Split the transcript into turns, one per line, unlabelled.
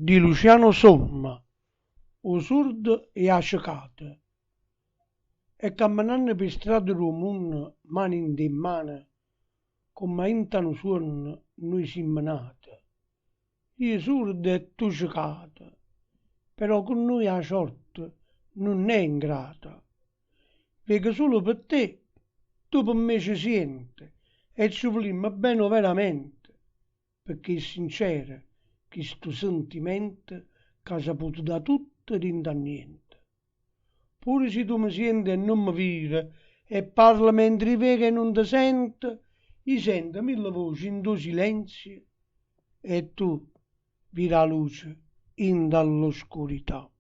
di Luciano Somma, O sordo e asciugato. E camminando per strada del mondo, mano in mano, come intano suono noi siamo nati. Io sordo e tu ciecato, però con noi la sorte non è ingrata. Perché solo per te, tu per me ci senti, e ci volimmo bene veramente, perché è sincero questo sentimento che ha saputo da tutto e da niente. Pure se tu mi senti e non mi vedi, e parli mentre vedi e non ti sento, io sento mille voci in tuo silenzio, e tu vedi la luce in dall'oscurità.